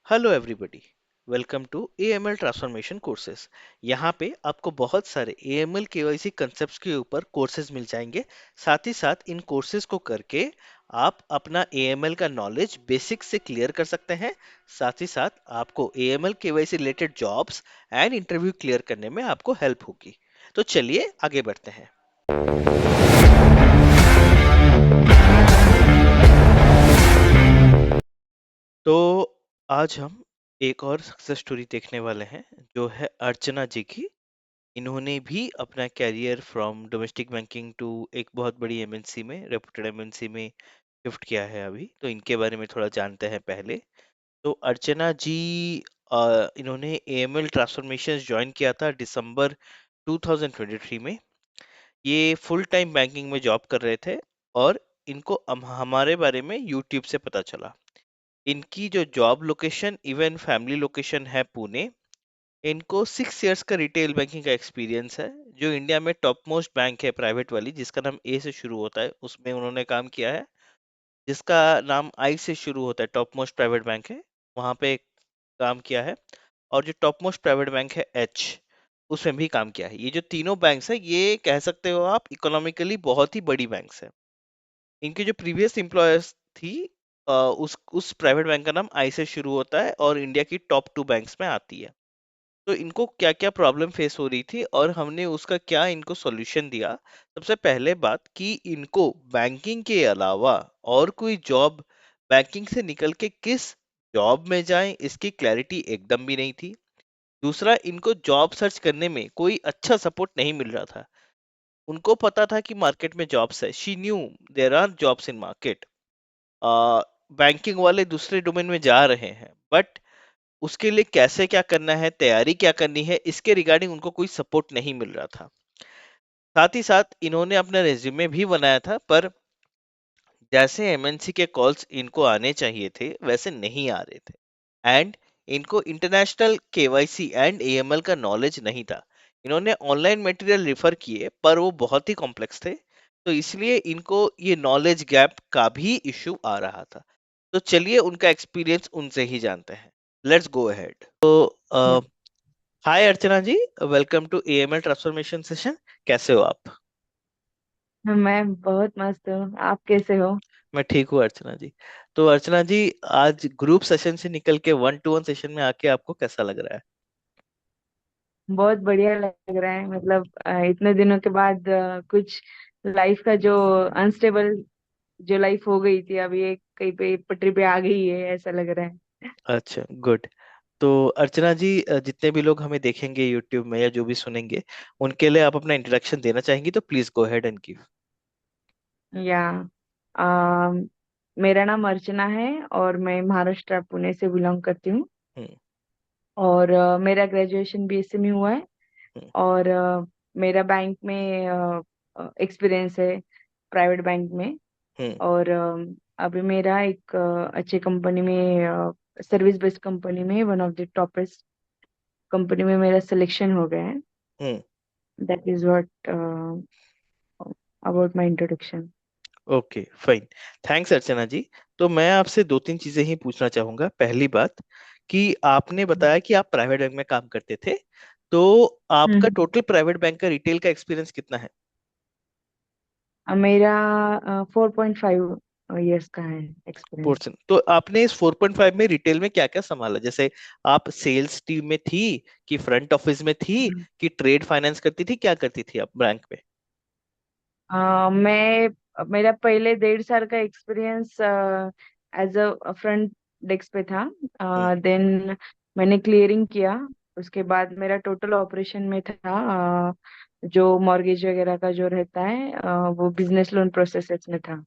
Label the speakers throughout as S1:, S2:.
S1: Hello everybody. Welcome to AML transformation courses. यहाँ पे आपको बहुत सारे एएमएल केवाईसी कंसेप्ट्स के ऊपर कोर्सेज मिल जाएंगे। साथ ही साथ इन कोर्सेज को करके आप अपना एएमएल का नॉलेज बेसिक से क्लियर कर सकते हैं। साथ ही साथ आपको AML KYC related jobs and interview clear करने में आपको हेल्प होगी। तो चलिए आगे बढ़ते हैं। तो आज हम एक और सक्सेस स्टोरी देखने वाले हैं, जो है अर्चना जी की। इन्होंने भी अपना career from domestic banking to एक बहुत बड़ी एमएनसी में, रेपुटेड एमएनसी में शिफ्ट किया है अभी। तो इनके बारे में थोड़ा जानते हैं पहले। तो अर्चना जी, इन्होंने एएमएल ट्रांसफॉर्मेशन ज्वाइन किया था दिसंबर 2023 में। ये फुल टाइम बैंकिंग में जॉब कर रहे थे और इनको हमारे बारे में यूट्यूब से पता चला। इनकी जो job location even family location है पुणे। इनको 6 इयर्स का रिटेल बैंकिंग का एक्सपीरियंस है। जो इंडिया में टॉप मोस्ट बैंक है प्राइवेट वाली, जिसका नाम ए से शुरू होता है, उसमें उन्होंने काम किया है। जिसका नाम आई से शुरू होता है, टॉप मोस्ट प्राइवेट बैंक है, वहां पे काम किया है। और जो टॉप मोस्ट प्राइवेट बैंक है एच, उसमें भी काम किया है। ये जो तीनों बैंक्स है, ये कह सकते हो आप इकोनॉमिकली बहुत ही बड़ी बैंक्स है। इनकी जो प्रीवियस एम्प्लॉयर्स थी, उस प्राइवेट बैंक का नाम आई से शुरू होता है और इंडिया की टॉप 2 बैंक्स में आती है। तो इनको क्या क्या प्रॉब्लम फेस हो रही थी और हमने उसका क्या इनको सॉल्यूशन दिया। सबसे पहले बात कि इनको बैंकिंग के अलावा और कोई जॉब, बैंकिंग से निकल के किस जॉब में जाएं, इसकी क्लैरिटी एकदम भी नहीं थी। दूसरा, इनको जॉब सर्च करने में कोई अच्छा सपोर्ट नहीं मिल रहा था। उनको पता था कि मार्केट में जॉब्स है, she knew there are jobs in market. Banking वाले दूसरे डोमेन में जा रहे हैं, बट उसके लिए कैसे क्या करना है, तैयारी क्या करनी है, इसके रिगार्डिंग उनको कोई सपोर्ट नहीं मिल रहा था। साथ ही साथ इन्होंने अपना रेज्यूमे भी बनाया था, पर जैसे एमएनसी के कॉल्स इनको आने चाहिए थे वैसे नहीं आ रहे थे। एंड इनको इंटरनेशनल केवाईसी एंड एएमएल का नॉलेज नहीं था। इन्होंने ऑनलाइन मटेरियल रिफर किए पर वो बहुत ही कॉम्प्लेक्स थे, तो इसलिए इनको ये नॉलेज गैप का भी इशू आ रहा था। तो चलिए उनका एक्सपीरियंस उनसे ही जानते हैं। Let's go ahead. तो hi Archana ji, welcome to AML transformation session. कैसे हो आप?
S2: मैं बहुत मस्त हूँ। आप कैसे हो?
S1: मैं ठीक हूँ अर्चना जी। तो अर्चना जी, आज ग्रुप सेशन से निकल के 1-to-1 सेशन में आके आपको कैसा लग रहा है?
S2: बहुत बढ़िया लग रहा है। मतलब इतने दिनों के बाद कुछ लाइफ का जो अनस्टेबल जो लाइफ हो गई थी, अब ये कहीं पे पटरी पे आ गई है, ऐसा लग रहा है।
S1: अच्छा, गुड। तो अर्चना जी, जितने भी लोग हमें देखेंगे यूट्यूब में या जो भी सुनेंगे, उनके लिए आप अपना इंट्रोडक्शन देना चाहेंगी तो please go ahead and give.
S2: या आ, मेरा नाम अर्चना है और मैं महाराष्ट्र पुणे से बिलोंग करती हूँ।
S1: हम्म।
S2: और मेरा ग्रेजुएशन बीएससी में हुआ है।
S1: हम्म।
S2: और मेरा बैंक में एक्सपीरियंस है, प्राइवेट बैंक में।
S1: हम्म।
S2: और अभी मेरा एक अच्छे कंपनी में, सर्विस बेस्ड कंपनी में, one of the topest company में मेरा सिलेक्शन हो गया है।
S1: Hmm.
S2: That is what about my introduction.
S1: Okay, fine. Thanks Archana ji. तो मैं आपसे 2-3 चीजें ही पूछना चाहूंगा। पहली बात कि आपने बताया कि आप प्राइवेट बैंक में काम करते थे, तो आपका
S2: हम्म।
S1: टोटल प्राइवेट बैंक का रिटेल का एक्सपीरियंस कितना है?
S2: मेरा 4.5 इयर्स का है एक्सपीरियंस।
S1: पोर्शन। तो आपने इस 4.5 में रिटेल में क्या क्या संभाला? जैसे आप सेल्स टीम में थी, कि फ्रंट ऑफिस में थी, कि ट्रेड फाइनेंस करती थी, क्या करती थी आप बैंक में?
S2: मैं मेरा पहले 1.5 साल का experience as a front desk पे था।
S1: हम्म।
S2: देन मैंने क्लियरिंग किया। उसके बाद मेरा टोटल ऑपरेशन में था। जो मॉर्गेज वगैरह का जो रहता है, वो बिजनेस लोन प्रोसेसेस में था।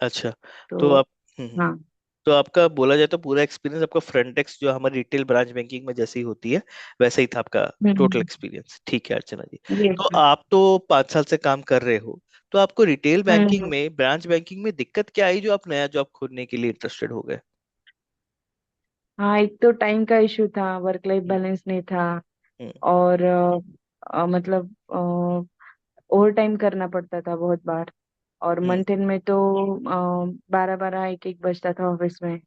S1: अच्छा। तो
S2: तो
S1: आप
S2: हाँ।
S1: तो आपका बोला जाए तो पूरा एक्सपीरियंस आपका फ्रंट डेस्क जो हमारी रिटेल ब्रांच बैंकिंग में जैसी होती है वैसा ही था आपका टोटल
S2: हम्म।
S1: एक्सपीरियंस। ठीक है अर्चना जी।
S2: यस।
S1: तो आप तो 5 साल से काम कर रहे हो, तो आपको रिटेल बैंकिंग
S2: हम्म।
S1: में, ब्रांच बैंकिंग में दिक्कत क्या आई जो आप नया जॉब खोलने के लिए इंटरेस्टेड हो गए?
S2: हाँ, एक तो टाइम का इशू था, वर्क लाइफ
S1: हम्म।
S2: बैलेंस नहीं था।
S1: हम्म।
S2: और मतलब ओवर टाइम करना पड़ता था बहुत बार। और
S1: हम्म।
S2: मंथ एंड में तो 12-12 1-1 बजता था ऑफिस में।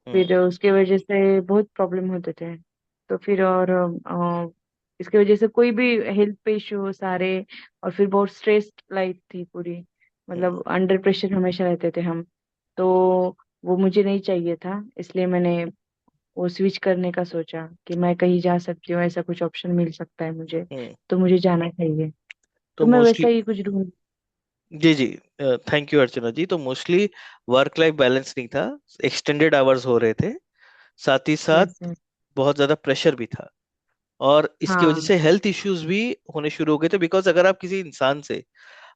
S1: हम्म।
S2: फिर उसके वजह से बहुत प्रॉब्लम होते थे। तो फिर और इसके वजह से कोई भी हेल्थ पे इश्यू सारे, और फिर बहुत स्ट्रेस्ड लाइफ थी पूरी,
S1: हम्म।
S2: मतलब अंडर प्रेशर हमेशा रहते थे हम। तो वो मुझे नहीं चाहिए था, इसलिए मैंने वो स्विच करने का सोचा कि मैं कहीं जा सकती हूँ, ऐसा कुछ ऑप्शन मिल सकता है मुझे,
S1: हम्म।
S2: तो मुझे जाना चाहिए।
S1: तो
S2: तो मैं
S1: मोस्टली,
S2: वैसा ही कुछ ढूंढ।
S1: जी जी, थैंक यू अर्चना जी। तो मोस्टली वर्क लाइफ बैलेंस नहीं था, एक्सटेंडेड आवर्स हो रहे थे, साथ ही
S2: यस
S1: साथ
S2: यस।
S1: बहुत ज्यादा प्रेशर भी था, और इसकी वजह
S2: हाँ।
S1: से हेल्थ इश्यूज भी होने शुरू हो गए थे। बिकॉज अगर आप किसी इंसान से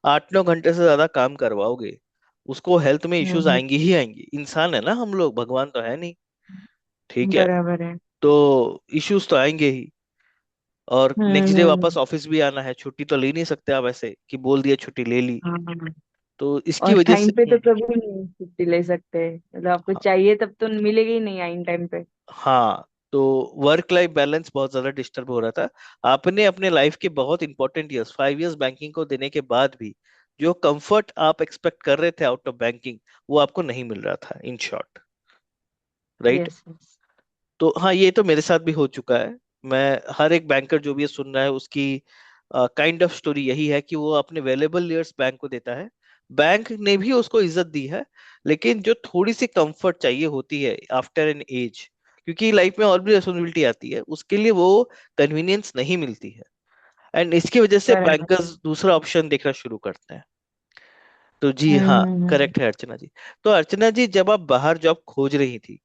S1: 8-9 घंटे से ज्यादा काम करवाओगे, उसको हेल्थ में इश्यूज
S2: हम्म।
S1: आएंगी ही आएंगी। इंसान है ना हम लोग, भगवान तो है नहीं, ठीक है?
S2: बराबर है।
S1: तो इश्यूज तो आएंगे ही। और नेक्स्ट डे वापस
S2: हम्म।
S1: ऑफिस भी आना है, छुट्टी तो ले नहीं सकते आप ऐसे कि बोल दिया छुट्टी ले ली।
S2: हाँ हाँ।
S1: तो इसकी
S2: और
S1: वजह से
S2: टाइम पे तो कभी नहीं छुट्टी ले सकते, मतलब आपको
S1: हाँ।
S2: चाहिए तब तो मिलेगी ही नहीं आइन टाइम पे।
S1: हाँ, तो वर्क लाइफ बैलेंस बहुत ज्यादा डिस्टर्ब हो रहा था। आपने अपने लाइफ के बहुत इंपॉर्टेंट ईयर्स, 5 इयर्स बैंकिंग को देने के बाद भी जो कंफर्ट आप एक्सपेक्ट कर रहे थे आउट ऑफ बैंकिंग, वो आपको नहीं मिल रहा था, in short, right?
S2: Yes yes.
S1: तो हाँ, ये तो मेरे साथ भी हो चुका है। मैं, हर एक बैंकर जो भी ये सुन रहा है, उसकी काइंड ऑफ स्टोरी यही है कि वो अपने वेलेबल ईयर्स बैंक को देता है, बैंक ने भी उसको इज्जत दी है, लेकिन जो थोड़ी सी कंफर्ट चाहिए होती है आफ्टर एन एज, क्योंकि लाइफ में और भी रिस्पॉन्सिबिलिटी आती है, उसके लिए वो कन्वीनियंस नहीं मिलती है। एंड इसकी वजह से
S2: बराबर।
S1: बैंकर्स दूसरा ऑप्शन देखना शुरू करते हैं। तो जी हाँ,
S2: हम्म।
S1: करेक्ट है अर्चना जी। तो अर्चना जी, जब आप बाहर जॉब खोज रही थी,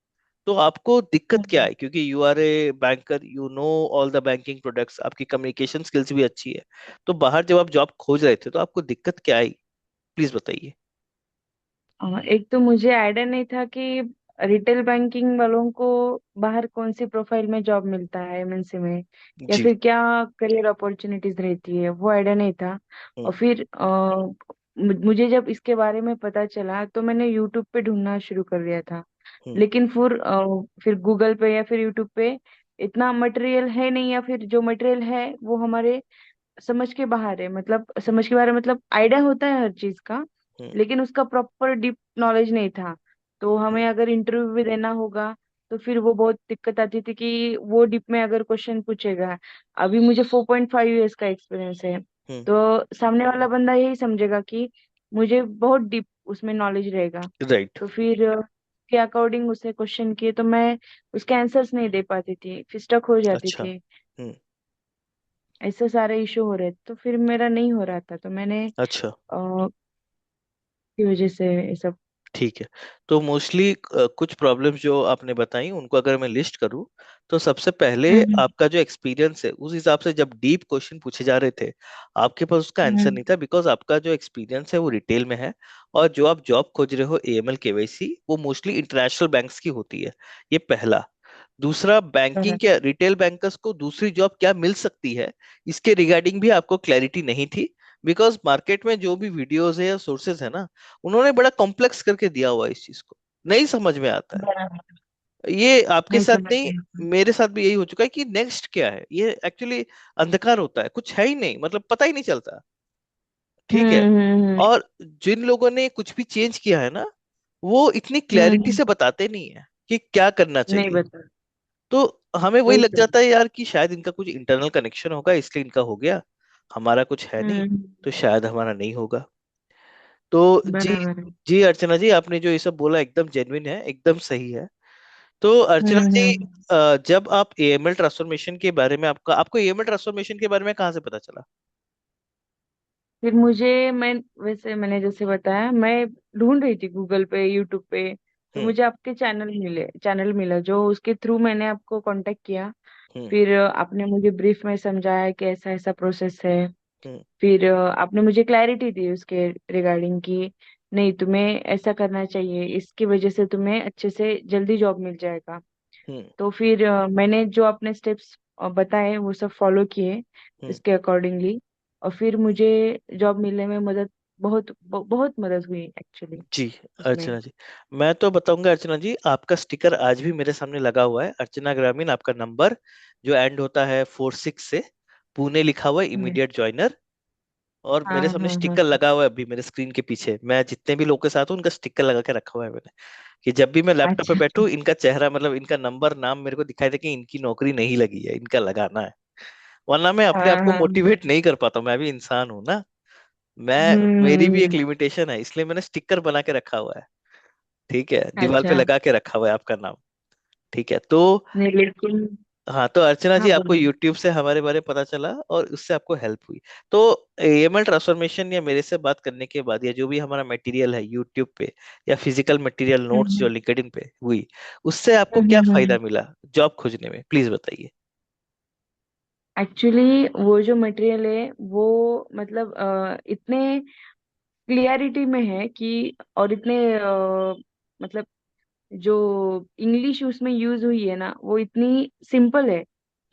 S1: तो आपको दिक्कत क्या
S2: हम्म।
S1: है? क्योंकि you are a banker, you know all the banking products, आपकी कम्युनिकेशन स्किल्स भी अच्छी है। तो बाहर जब आप जॉब खोज रहे थे, तो आपको दिक्कत क्या आई? प्लीज बताइए।
S2: एक तो मुझे आइडिया नहीं था कि रिटेल बैंकिंग वालों को बाहर कौन सी प्रोफाइल में जॉब मिलता है एमएनसी में, या
S1: जी।
S2: फिर क्या करियर अपॉर्चुनिटीज रहती है, वो आइडिया नहीं था।
S1: हम्म।
S2: और फिर मुझे जब इसके बारे में पता चला तो मैंने यूट्यूब पे ढूंढना शुरू कर दिया था।
S1: हम्म।
S2: लेकिन फिर गूगल पे या फिर यूट्यूब पे इतना मटेरियल है नहीं, या फिर जो मटेरियल है वो हमारे समझ के बाहर है, मतलब समझ के बाहर है, मतलब आइडिया होता है हर चीज का,
S1: हम्म।
S2: लेकिन उसका प्रॉपर डीप नॉलेज नहीं था। तो
S1: हम्म।
S2: हमें अगर इंटरव्यू भी देना होगा तो फिर वो बहुत दिक्कत आती थी कि वो डीप में अगर क्वेश्चन पूछेगा। अभी मुझे 4.5 ईयर्स का एक्सपीरियंस है,
S1: हम्म।
S2: तो सामने वाला बंदा यही समझेगा कि मुझे बहुत डीप उसमें नॉलेज रहेगा।
S1: राइट।
S2: तो फिर के अकॉर्डिंग उसे क्वेश्चन किए तो मैं उसके आंसर्स नहीं दे पाती थी, फिर स्टक हो जाती
S1: अच्छा।
S2: थी।
S1: हम्म।
S2: ऐसे सारे इशू हो रहे थे, तो फिर मेरा नहीं हो रहा था, तो मैंने
S1: अच्छा।
S2: की वजह से ये सब।
S1: ठीक है। तो मोस्टली कुछ प्रॉब्लम्स जो आपने बताई, उनको अगर मैं लिस्ट करूं, तो सबसे पहले
S2: हम्म।
S1: आपका जो एक्सपीरियंस है, उस हिसाब से जब डीप क्वेश्चन पूछे जा रहे थे, आपके पास उसका आंसर
S2: हम्म।
S1: नहीं था, बिकॉज आपका जो एक्सपीरियंस है वो रिटेल में है। और जो आप जॉब खोज रहे हो, एएमएल केवाईसी, वो मोस्टली इंटरनेशनल बैंक्स की होती है। ये पहला। दूसरा, बैंकिंग
S2: बराबर।
S1: के रिटेल बैंकर्स को दूसरी जॉब क्या मिल सकती है, इसके रिगार्डिंग भी आपको क्लैरिटी नहीं थी। बिकॉज मार्केट में जो भी वीडियोस है या सोर्सेज है ना, उन्होंने बड़ा कॉम्प्लेक्स करके दिया हुआ है इस चीज को, नहीं समझ में आता है।
S2: बराबर।
S1: ये आपके
S2: नहीं
S1: साथ
S2: समझ
S1: नहीं,
S2: में।
S1: मेरे साथ भी यही हो चुका है कि नेक्स्ट क्या है, ये एक्चुअली अंधकार होता है, कुछ है ही नहीं, मतलब पता ही नहीं चलता, ठीक है?
S2: हम्म।
S1: और जिन लोगों ने कुछ भी चेंज किया है ना, वो इतनी क्लैरिटी
S2: हम्म।
S1: से बताते नहीं है कि क्या करना
S2: नहीं
S1: चाहिए।
S2: बता।
S1: तो हमें वही
S2: वही
S1: लग
S2: तो।
S1: जाता है यार कि शायद इनका कुछ इंटरनल कनेक्शन होगा, इसलिए इनका हो गया, हमारा कुछ है नहीं,
S2: हम्म।
S1: तो शायद हमारा नहीं होगा। तो जी,
S2: बराबर है।
S1: जी अर्चना जी, आपने जो ये सब बोला एकदम जेन्युइन है, एकदम सही है। तो अर्चना जी,
S2: हम्म।
S1: जब आप एएमएल ट्रांसफॉर्मेशन के बारे में, आपको एएमएल ट्रांसफॉर्मेशन के बारे में कहाँ से पता चला?
S2: फिर मैं वैसे मैंने जैसे बताया, मैं ढूंढ रही थी गूगल पे यूट्यूब पे, तो
S1: हम्म।
S2: मुझे आपके चैनल मिला, जो उसके थ्रू मैंने आपको कांटेक्ट किया।
S1: हम्म।
S2: फिर आपने मुझे ब्रीफ में समझाया कि ऐसा ऐसा प्रोसेस है।
S1: हम्म।
S2: फिर आपने मुझे क्लैरिटी दी उसके रिगार्डिंग कि नहीं, तुम्हें ऐसा करना चाहिए, इसकी वजह से तुम्हें अच्छे से जल्दी जॉब मिल जाएगा।
S1: हम्म।
S2: तो फिर मैंने जो अपने स्टेप्स बताए वो सब फॉलो किए
S1: हम्म।
S2: इसके अकॉर्डिंगली। और फिर मुझे जॉब मिलने में बहुत मदद हुई एक्चुअली
S1: जी
S2: उसमें।
S1: अर्चना जी, मैं तो बताऊंगा अर्चना जी, आपका स्टिकर आज भी मेरे सामने लगा हुआ है, अर्चना ग्रामीण, आपका नंबर जो एंड होता है 46 से, पुणे लिखा हुआ है,
S2: हम्म।
S1: Immediate joiner. और
S2: हाँ
S1: मेरे सामने
S2: हाँ हाँ।
S1: स्टिकर लगा हुआ है अभी मेरे स्क्रीन के पीछे, मैं जितने भी लोग के साथ हूँ उनका स्टिकर लगा के रखा हुआ है मैंने, कि जब भी मैं लैपटॉप पे
S2: अच्छा।
S1: बैठूं इनका चेहरा, मतलब इनका नंबर नाम मेरे को दिखाई दे कि इनकी नौकरी नहीं लगी है, इनका लगाना है। वरना मैं अपने आप
S2: हाँ
S1: को
S2: हाँ।
S1: मोटिवेट नहीं कर पाता, मैं भी इंसान हूं ना, मैं, मेरी भी एक
S2: हम्म।
S1: लिमिटेशन है, इसलिए मैंने स्टिकर बना के रखा हुआ है। ठीक है, दीवार पे
S2: अच्छा।
S1: लगा के रखा हुआ है आपका नाम। ठीक है, तो
S2: नहीं लेकिन।
S1: हाँ, तो अर्चना
S2: हाँ
S1: जी आपको
S2: बोलिए।
S1: YouTube से हमारे बारे में पता चला और उससे आपको हेल्प हुई। तो AML ट्रांसफॉर्मेशन या मेरे से बात करने के बाद या जो भी हमारा मटेरियल है YouTube पे, या फिजिकल मटेरियल नोट्स जो
S2: हम्म
S1: लिंक्डइन पे हुई, उससे आपको
S2: हम्म
S1: क्या
S2: हम्म
S1: फायदा
S2: हम्म।
S1: मिला जॉब खोजने में, प्लीज बताइए।
S2: एक्चुअली वो जो मटेरियल है वो मतलब इतने क्लियरिटी में है कि, और इतने मतलब जो इंग्लिश उसमें यूज हुई है ना वो इतनी सिंपल है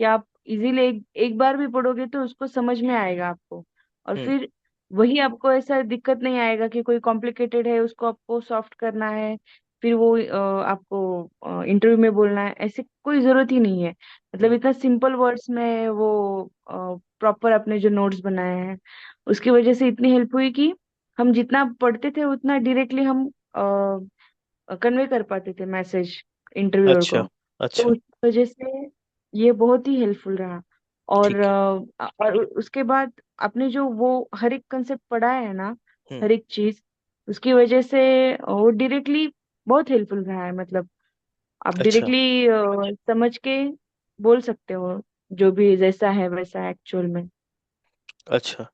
S2: कि आप इजीली एक बार भी पढ़ोगे तो उसको समझ में आएगा आपको। और
S1: हम्म।
S2: फिर वही आपको ऐसा दिक्कत नहीं आएगा कि कोई कॉम्प्लिकेटेड है उसको आपको सॉफ्ट करना है, फिर वो आपको इंटरव्यू में बोलना है, ऐसे कोई जरूरत ही नहीं है। मतलब
S1: हम्म।
S2: इतना सिंपल वर्ड्स में वो प्रॉपर अपने जो नोट्स बनाए हैं उसकी वजह से इतनी हेल्प हुई कि हम जितना पढ़ते थे उतना डायरेक्टली हम कन्वे कर पाते थे मैसेज इंटरव्यूअर
S1: अच्छा।
S2: को। तो
S1: अच्छा।
S2: उस वजह से ये बहुत ही हेल्पफुल रहा। और
S1: ठीक है।
S2: उसके बाद आपने जो वो हर एक कंसेप्ट पढ़ाया है ना,
S1: हम्म।
S2: हर एक चीज, उसकी वजह से वो डायरेक्टली बहुत हेल्पफुल रहा है। मतलब आप
S1: अच्छा।
S2: डायरेक्टली समझ के बोल सकते हो जो भी जैसा है वैसा एक्चुअल में।
S1: अच्छा,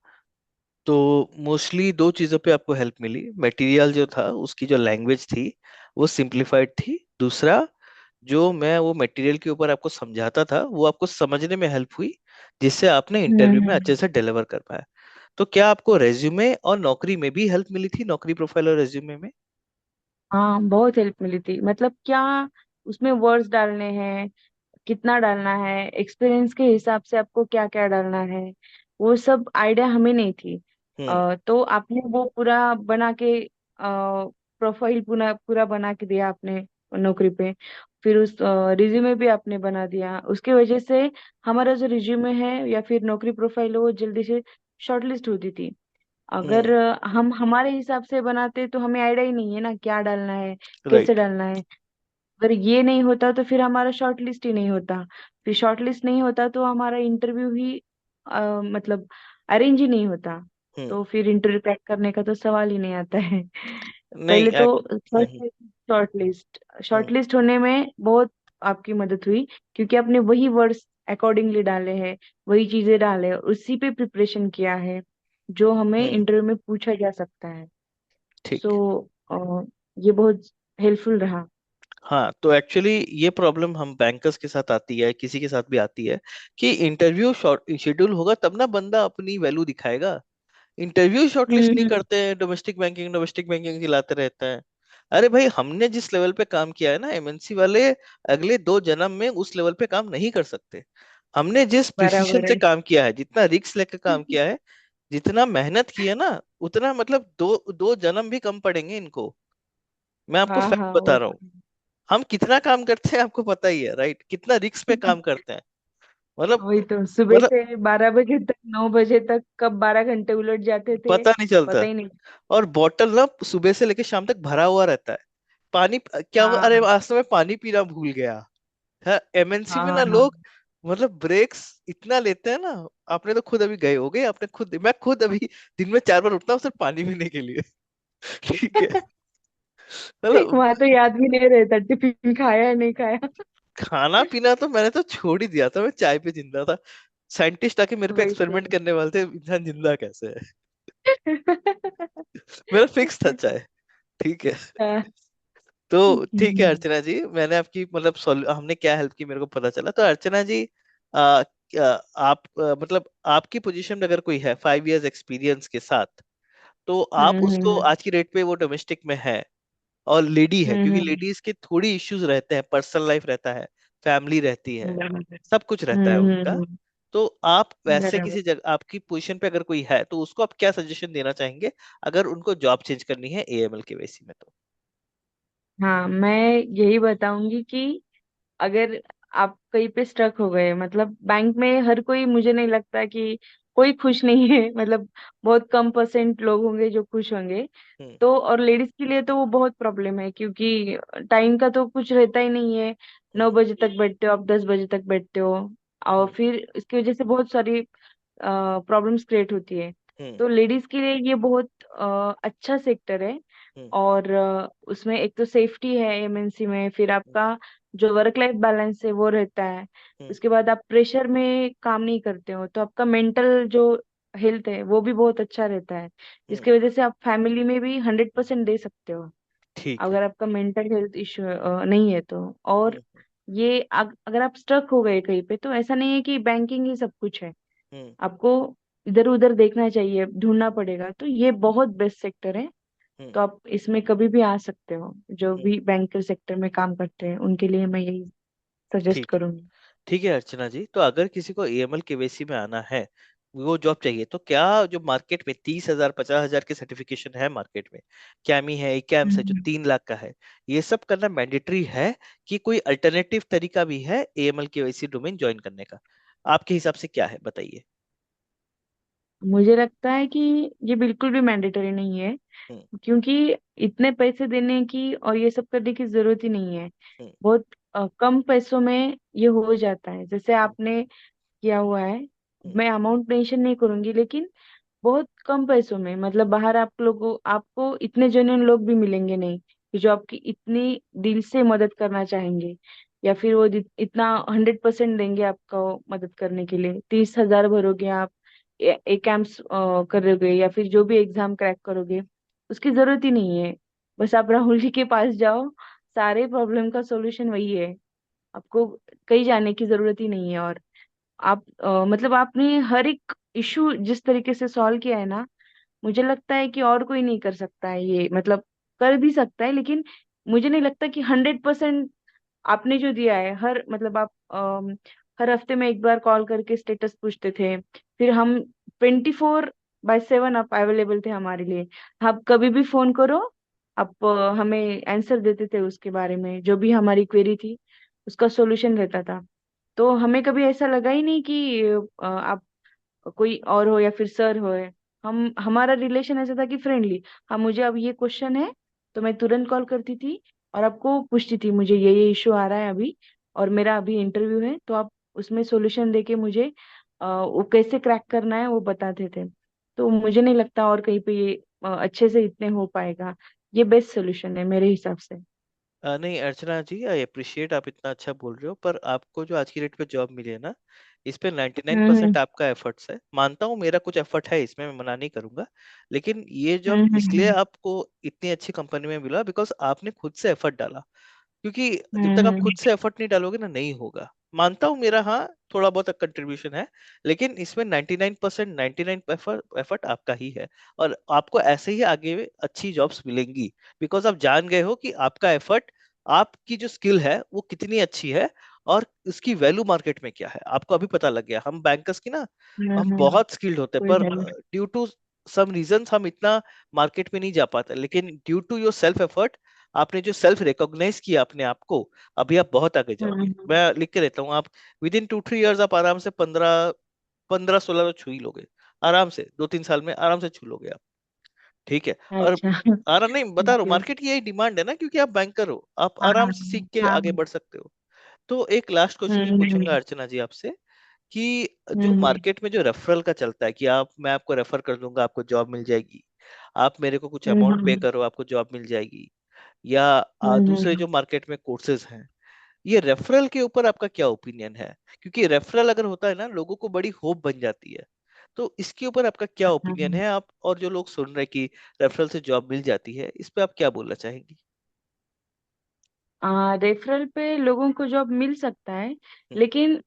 S1: तो मोस्टली दो चीजों पे आपको हेल्प मिली। मटेरियल जो था उसकी जो लैंग्वेज थी वो सिंप्लीफाइड थी। दूसरा, जो मैं वो मटेरियल के ऊपर आपको समझाता था वो आपको समझने में हेल्प हुई, जिससे आपने इंटरव्यू में अच्छे
S2: हम्म।
S1: से डिलीवर कर पाया। तो क्या आपको रेज्यूमे और नौकरी में भी हेल्प मिली थी, नौकरी प्रोफाइल और रेज्यूमे में?
S2: हाँ बहुत हेल्प मिली थी। मतलब क्या उसमें वर्ड्स डालने हैं, कितना डालना है, एक्सपीरियंस के हिसाब से आपको क्या क्या डालना है, वो सब आइडिया हमें नहीं थी।
S1: हम्म।
S2: तो आपने वो पूरा बना के प्रोफाइल पूरा पूरा बना के दिया आपने नौकरी पे। फिर उस रिज्यूमे भी आपने बना दिया, उसकी वजह से हमारा जो रिज्यूमे है या फिर नौकरी प्रोफाइल है वो जल्दी से शॉर्टलिस्ट होती थी। अगर
S1: हम्म।
S2: हम हमारे हिसाब से बनाते तो हमें आइडिया ही नहीं है ना क्या डालना है, कैसे
S1: राइट।
S2: डालना है। अगर ये नहीं होता तो फिर हमारा शॉर्ट लिस्ट ही नहीं होता, फिर शॉर्ट लिस्ट नहीं होता तो हमारा इंटरव्यू ही मतलब अरेंज ही नहीं होता।
S1: हम्म।
S2: तो फिर इंटरव्यू क्रैक करने का तो सवाल ही नहीं आता है।
S1: नहीं
S2: पहले तो
S1: हम्म।
S2: फर्स्ट शॉर्ट लिस्ट,
S1: हम्म।
S2: शॉर्ट लिस्ट होने में बहुत आपकी मदद हुई, क्योंकि आपने वही वर्ड्स अकॉर्डिंगली डाले हैं, वही चीजें डाले हैं, उसी पे प्रिपरेशन किया है जो हमें
S1: हम्म।
S2: इंटरव्यू में पूछा जा सकता है।
S1: ठीक।
S2: सो ये बहुत हेल्पफुल रहा।
S1: हाँ, तो एक्चुअली ये प्रॉब्लम हम बैंकर्स के साथ आती है, किसी के साथ भी आती है, कि इंटरव्यू शॉर्ट शेड्यूल होगा तब ना बंदा अपनी वैल्यू दिखाएगा। इंटरव्यू शॉर्टलिस्ट नहीं
S2: हम्म।
S1: करते हैं, डोमेस्टिक बैंकिंग दिलाते रहते हैं। अरे भाई, हमने जिस लेवल पे काम किया है ना, MNC वाले अगले 2 जन्म में उस लेवल पे काम नहीं कर सकते। हमने जिस प्रिसीजन
S2: बराबर
S1: से
S2: है।
S1: काम किया है, जितना रिस्क लेकर काम किया है, जितना मेहनत की है ना, उतना मतलब दो दो जन्म भी कम पड़ेंगे इनको। मैं आपको
S2: हाँ
S1: फैक्ट
S2: हाँ
S1: बता
S2: वो
S1: रहा
S2: तो
S1: हूँ। हम कितना काम करते हैं आपको पता ही है, राइट? कितना रिस्क पे
S2: है।
S1: काम करते हैं, मतलब
S2: वही तो, सुबह
S1: मतलब
S2: से 12 बजे तक 9 बजे तक कब 12 घंटे उलट जाते थे
S1: पता नहीं चलता।
S2: पता ही नहीं।
S1: और बॉटल ना सुबह से लेकर शाम तक भरा हुआ रहता है। पानी क्या हुआ? अरे
S2: हाँ
S1: आज तो मैं पानी पीना भूल गया है। MNC में
S2: हाँ
S1: ना
S2: हाँ।
S1: लोग मतलब ब्रेक्स इतना लेते हैं ना। आपने तो खुद अभी गए होगे, आपने खुद, मैं खुद अभी दिन में 4 बार उठता हूँ सिर्फ पानी पीने के लिए। ठीक है, मतलब
S2: वहां तो याद भी नहीं रहता टिफिन खाया है नहीं खाया।
S1: खाना पीना तो मैंने तो छोड़ ही दिया था, मैं चाय पे जिंदा था। साइंटिस्ट आके मेरे पे
S2: वही तो।
S1: एक्सपेरिमेंट करने वाले थे, इंसान जिंदा कैसे है। मेरा फिक्स था चाय। ठीक है।
S2: हाँ।
S1: तो ठीक है
S2: हम्म
S1: अर्चना जी, मैंने आपकी मतलब हमने क्या हेल्प की मेरे को पता चला। तो अर्चना जी, आप मतलब आपकी पोजीशन में अगर कोई है 5 इयर्स एक्सपीरियंस के साथ, तो आप उसको
S2: हम्म
S1: आज की डेट पे, वो डोमेस्टिक में है और लेडी है, क्योंकि
S2: हम्म
S1: लेडीज के थोड़ी इश्यूज रहते हैं, पर्सनल लाइफ रहता है, फैमिली रहती है,
S2: बराबर।
S1: सब कुछ रहता है उनका।
S2: हम्म।
S1: तो आप वैसे
S2: बराबर।
S1: किसी जगह, आपकी पोजीशन पे अगर कोई है, तो उसको आप क्या सजेशन देना चाहेंगे अगर उनको जॉब चेंज करनी है AML के बेसिस में? तो
S2: हाँ मैं यही बताऊंगी कि अगर आप कहीं पे स्टक हो गए, मतलब बैंक में हर कोई, मुझे नहीं लगता कि कोई खुश नहीं है मतलब बहुत कम परसेंट लोग होंगे जो खुश होंगे।
S1: हम्म।
S2: तो और लेडीज के लिए तो वो बहुत प्रॉब्लम है, क्योंकि टाइम का तो कुछ रहता ही नहीं है।
S1: हम्म।
S2: 9 बजे तक बैठते हो आप, 10 बजे तक बैठते हो, और
S1: हम्म।
S2: फिर इसकी वजह से बहुत सारी प्रॉब्लम्स क्रिएट होती है।
S1: हम्म।
S2: तो लेडीज के लिए ये बहुत अच्छा सेक्टर है।
S1: हम्म।
S2: और उसमें एक तो सेफ्टी है एमएनसी में, फिर आपका जो वर्क लाइफ बैलेंस है वो रहता है।
S1: हम्म।
S2: उसके बाद आप प्रेशर में काम नहीं करते हो, तो आपका मेंटल जो हेल्थ है वो भी बहुत अच्छा रहता है।
S1: हम्म।
S2: जिसकी वजह से आप फैमिली में भी 100% दे सकते हो,
S1: ठीक है।
S2: अगर आपका मेंटल हेल्थ इश्यू नहीं है तो। और
S1: हम्म।
S2: ये अगर आप स्ट्रक हो गए कहीं पे, तो ऐसा नहीं है कि बैंकिंग ही सब कुछ है।
S1: हम्म।
S2: आपको इधर उधर देखना चाहिए, ढूंढना पड़ेगा, तो ये बहुत बेस्ट सेक्टर है।
S1: हम्म।
S2: तो आप इसमें कभी भी आ सकते हो, जो
S1: हम्म।
S2: भी बैंकर सेक्टर में काम करते हैं उनके लिए मैं यही सजेस्ट
S1: ठीक है।
S2: करूंगी।
S1: ठीक है अर्चना जी, तो अगर किसी को एएमएल केवाईसी में आना है, वो जॉब चाहिए, तो क्या जो मार्केट में 30,000 50,000 के सर्टिफिकेशन है मार्केट में, कैमी है, कैम्स है जो
S2: हम्म।
S1: 3 लाख का है, ये सब करना मैंडेटरी है कि कोई अल्टरनेटिव तरीका भी है एएमएल केवाईसी डोमेन ज्वाइन करने का? आपके हिसाब से क्या है, बताइए।
S2: मुझे लगता है कि ये बिल्कुल भी मैंडेटरी नहीं है,
S1: हम्म।
S2: क्योंकि इतने पैसे देने की और ये सब करने की जरूरत ही नहीं है।
S1: हम्म।
S2: बहुत कम पैसों में ये हो जाता है, जैसे
S1: हम्म।
S2: आपने किया हुआ है।
S1: हम्म।
S2: मैं अमाउंट मेंशन नहीं करूंगी, लेकिन बहुत कम पैसों में, मतलब बाहर आप लोगों आपको इतने जेन्युइन लोग भी मिलेंगे नहीं कि जो आपकी इतनी दिल से मदद करना चाहेंगे, या फिर वो इतना 100% देंगे आपको मदद करने के लिए। 30,000 भरोगे आप, एक कैंप्स करोगे, या फिर जो भी एग्जाम क्रैक करोगे, उसकी जरूरत ही नहीं है। बस आप राहुल जी के पास जाओ, सारे प्रॉब्लम का सॉल्यूशन वही है। आपको कहीं जाने की जरूरत ही नहीं है। और आप मतलब आपने हर एक इशू जिस तरीके से सॉल्व किया है ना, मुझे लगता है कि और कोई नहीं कर सकता है ये, मतलब कर भी सकता है, लेकिन मुझे नहीं लगता कि 100% आपने जो दिया है। हर मतलब आप हर हफ्ते में एक बार कॉल करके स्टेटस पूछते थे, फिर हम 24/7 आप अवेलेबल थे हमारे लिए। आप कभी भी फोन करो, आप हमें आंसर देते थे उसके बारे में, जो भी हमारी क्वेरी थी उसका सॉल्यूशन रहता था। तो हमें कभी ऐसा लगा ही नहीं कि आप कोई और हो या फिर सर हो। हम हमारा रिलेशन ऐसा था कि फ्रेंडली। हाँ, मुझे अब ये क्वेश्चन है तो मैं तुरंत कॉल करती थी और आपको पूछती थी, मुझे ये इशू आ रहा है अभी, और मेरा अभी इंटरव्यू है, तो आप उसमें सॉल्यूशन देके मुझे वो कैसे क्रैक करना है वो बताते थे। तो मुझे नहीं लगता और कहीं पे ये अच्छे से इतने हो पाएगा। ये बेस्ट सोल्यूशन है मेरे हिसाब से।
S1: नहीं अर्चना जी, आई अप्रिशिएट आप इतना अच्छा बोल रहे हो, पर आपको जो आज की डेट पे जॉब मिली है ना, इस पे
S2: हम्म
S1: 99% आपका एफर्ट्स है। मानता हूँ मेरा कुछ एफर्ट है इसमें, मैं मना नहीं करूंगा, लेकिन ये जॉब
S2: हम्म
S1: इसलिए
S2: हम्म
S1: आपको इतनी अच्छी कंपनी में मिला बिकॉज आपने खुद से एफर्ट डाला। क्योंकि जब तक आप
S2: हम्म
S1: खुद से एफर्ट नहीं डालोगे ना, नहीं होगा। मानता हूँ मेरा, हाँ, थोड़ा बहुत कंट्रीब्यूशन है, लेकिन इसमें 99% 99 एफर्ट आपका ही है। और आपको ऐसे ही आगे अच्छी जॉब्स मिलेंगी, बिकॉज आप जान गए हो कि आपका एफर्ट, आपकी जो स्किल है वो कितनी अच्छी है, और उसकी वैल्यू मार्केट में क्या है आपको अभी पता लग गया। हम बैंकर्स की ना, हम बहुत स्किल्ड होते हैं,
S2: कोई
S1: पर
S2: value.
S1: Due to some reasons हम इतना मार्केट में नहीं जा पाते, लेकिन due to your self effort, आपने जो सेल्फ रिकॉग्नाइज किया अपने आप को, अभी आप बहुत आगे जाओगे।
S2: हम्म
S1: मैं लिख के देता हूँ, आप विद इन 2-3 इयर्स आप आराम से 15-16 तो छू ही लोगे। आराम से 2-3 साल में आराम से छू लोगे आप। ठीक है। और
S2: अच्छा।
S1: आराम नहीं बता रहा हूँ,
S2: थैंक यू।
S1: मार्केट की यही डिमांड है ना, क्योंकि आप बैंकर हो, आप
S2: हाँ
S1: आराम
S2: हाँ
S1: से सीख के
S2: हाँ
S1: आगे
S2: हाँ।
S1: बढ़ सकते हो। तो एक लास्ट क्वेश्चन ये पूछूंगा
S2: हम्म
S1: अर्चना जी आपसे, कि जो
S2: हम्म
S1: मार्केट में जो रेफरल का चलता है कि आप, मैं आपको रेफर कर दूंगा आपको जॉब मिल जाएगी, आप मेरे को कुछ
S2: हम्म
S1: अमाउंट पे
S2: हम्म
S1: करो आपको जॉब मिल जाएगी, या दूसरे
S2: हम्म।
S1: जो मार्केट में कोर्सेज हैं, ये रेफरल के ऊपर आपका क्या ओपिनियन है? क्योंकि रेफरल अगर होता है ना, लोगों को बड़ी होप बन जाती है। तो इसके ऊपर आपका क्या ओपिनियन है? आप और जो लोग सुन रहे हैं कि रेफरल से जॉब मिल जाती है, इस पे आप क्या बोलना चाहेंगी?
S2: रेफरल पे लोगों को जॉब मिल सकता है,
S1: हम्म।
S2: लेकिन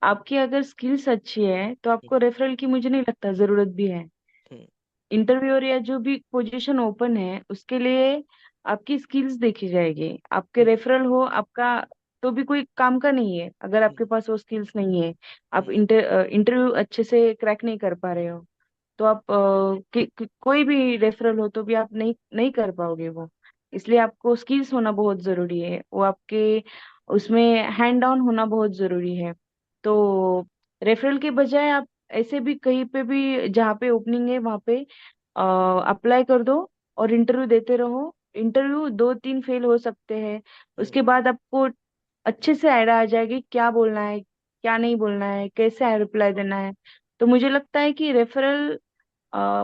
S2: आपकी अगर स्किल्स अच्छी है तो
S1: हम्म।
S2: आपको रेफरल की मुझे नहीं लगता जरूरत भी है।
S1: हम्म।
S2: इंटरव्यूअर या जो भी पोजीशन ओपन है उसके लिए आपकी स्किल्स देखी जाएगी। आपके
S1: हम्म।
S2: रेफरल हो आपका तो भी कोई काम का नहीं है, अगर
S1: हम्म।
S2: आपके पास वो स्किल्स नहीं है। आप
S1: हम्म।
S2: इंटरव्यू अच्छे से क्रैक नहीं कर पा रहे हो, तो आप कोई भी रेफरल हो तो भी आप नहीं नहीं कर पाओगे वो। इसलिए आपको स्किल्स होना बहुत जरूरी है, वो आपके उसमें हैंड ऑन होना बहुत जरूरी है। तो रेफरल के बजाय आप ऐसे भी कहीं पे भी जहाँ पे ओपनिंग है वहाँ पे अप्लाई कर दो और इंटरव्यू देते रहो। इंटरव्यू दो तीन फेल हो सकते हैं,
S1: हम्म।
S2: उसके बाद आपको अच्छे से आइडिया आ जाएगी क्या बोलना है, क्या नहीं बोलना है, कैसे रिप्लाई देना है। तो मुझे लगता है कि रेफरल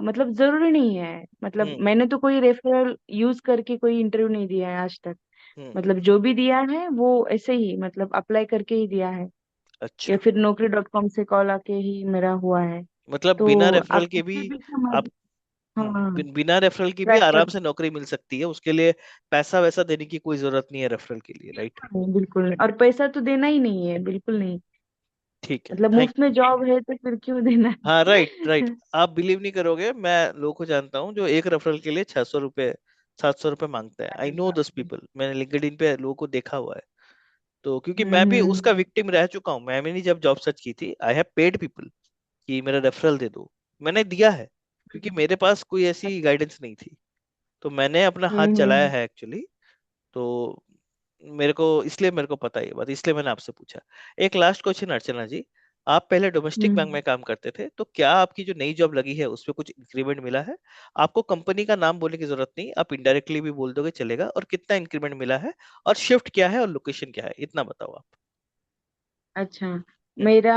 S2: मतलब जरूरी नहीं है। मतलब
S1: हम्म।
S2: मैंने तो कोई रेफरल यूज करके कोई इंटरव्यू नहीं दिया है आज तक।
S1: हम्म।
S2: मतलब जो भी दिया है वो ऐसे ही मतलब अप्लाई करके ही दिया है, या
S1: अच्छा।
S2: फिर Naukri.com से कॉल आके ही मेरा हुआ है।
S1: मतलब बिना
S2: तो
S1: रेफरल
S2: आप
S1: के भी
S2: उससे भी समझ।
S1: आप
S2: हाँ,
S1: बिना रेफरल के भी
S2: ट्राई कर।
S1: आराम से नौकरी मिल सकती है, उसके लिए पैसा वैसा देने की कोई जरूरत नहीं है रेफरल के लिए, राइट?
S2: बिल्कुल नहीं, बिल्कुल नहीं, और पैसा तो देना ही नहीं है, बिल्कुल नहीं।
S1: ठीक है,
S2: मतलब
S1: थैंक।
S2: मुफ्त में जॉब है तो फिर क्यों देना
S1: हाँ, राइट राइट।
S2: है।
S1: आप बिलीव नहीं करोगे, मैं लोगों को जानता हूँ जो एक रेफरल के लिए 600 रुपये 700 रुपये मांगते हैं। आई
S2: अरे
S1: नो
S2: बाप
S1: दस
S2: रे।
S1: पीपल, मैंने लिंक्डइन पे लोगों को देखा हुआ है। तो क्योंकि मैं भी उसका
S2: हम्म।
S1: विक्टिम रह चुका हूँ, मैंने नहीं जब जॉब सर्च की थी, आई हैव पेड पीपल कि मेरा रेफरल दे दो। मैंने दिया है क्योंकि मेरे पास कोई ऐसी गाइडेंस नहीं थी, तो मैंने अपना हाथ चलाया
S2: हम्म।
S1: है एक्चुअली। तो मेरे को इसलिए मेरे को पता है ये बात, इसलिए मैंने आपसे पूछा। एक लास्ट क्वेश्चन अर्चना जी, आप पहले डोमेस्टिक बैंक
S2: हम्म।
S1: में काम करते थे, तो क्या आपकी जो नई जॉब लगी है उसमें कुछ इंक्रीमेंट मिला है? आपको कंपनी का नाम बोलने की जरूरत नहीं, आप इनडायरेक्टली भी बोल दोगे चलेगा। और कितना इंक्रीमेंट मिला है, और शिफ्ट क्या है, और लोकेशन क्या है, इतना बताओ आप।
S2: अच्छा,
S1: हम्म।
S2: मेरा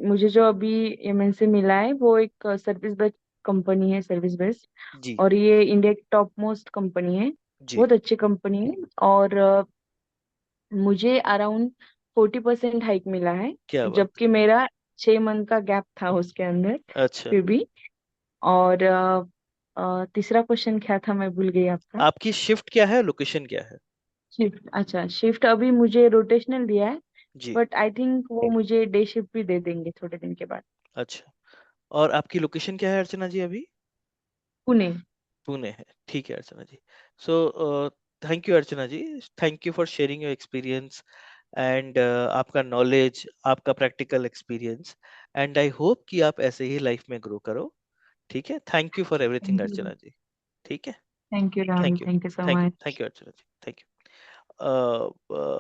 S2: मुझे जो अभी MNC मिला है वो एक सर्विस बेस्ड कंपनी है, सर्विस बेस्ड।
S1: जी।
S2: और ये इंडिया की टॉप मोस्ट कंपनी है,
S1: जी।
S2: बहुत अच्छी कंपनी है। और मुझे अराउंड 40% हाइक मिला है,
S1: क्या बात।
S2: जबकि मेरा 6 मंथ का गैप था उसके अंदर,
S1: अच्छा।
S2: फिर भी। और तीसरा क्वेश्चन क्या था, मैं भूल गई आपका।
S1: आपकी शिफ्ट क्या है, लोकेशन क्या है?
S2: शिफ्ट, अच्छा शिफ्ट अभी मुझे रोटेशनल दिया है,
S1: जी।
S2: बट आई थिंक वो मुझे डे शिफ्ट भी दे देंगे थोड़े दिन के बाद।
S1: अच्छा। और आपकी लोकेशन क्या है अर्चना जी अभी?
S2: पुणे।
S1: पुणे है, ठीक है Archana ji. So thank you Archana ji, thank you for sharing your experience and आपका नॉलेज, आपका practical experience. And I hope कि आप ऐसे ही लाइफ में ग्रो करो। ठीक है, thank you for everything
S2: thank you.
S1: Archana ji. ठीक है।
S2: Thank you Rahul,
S1: thank you.
S2: Thank you so
S1: thank you,
S2: much.
S1: Thank you Archana ji, thank you.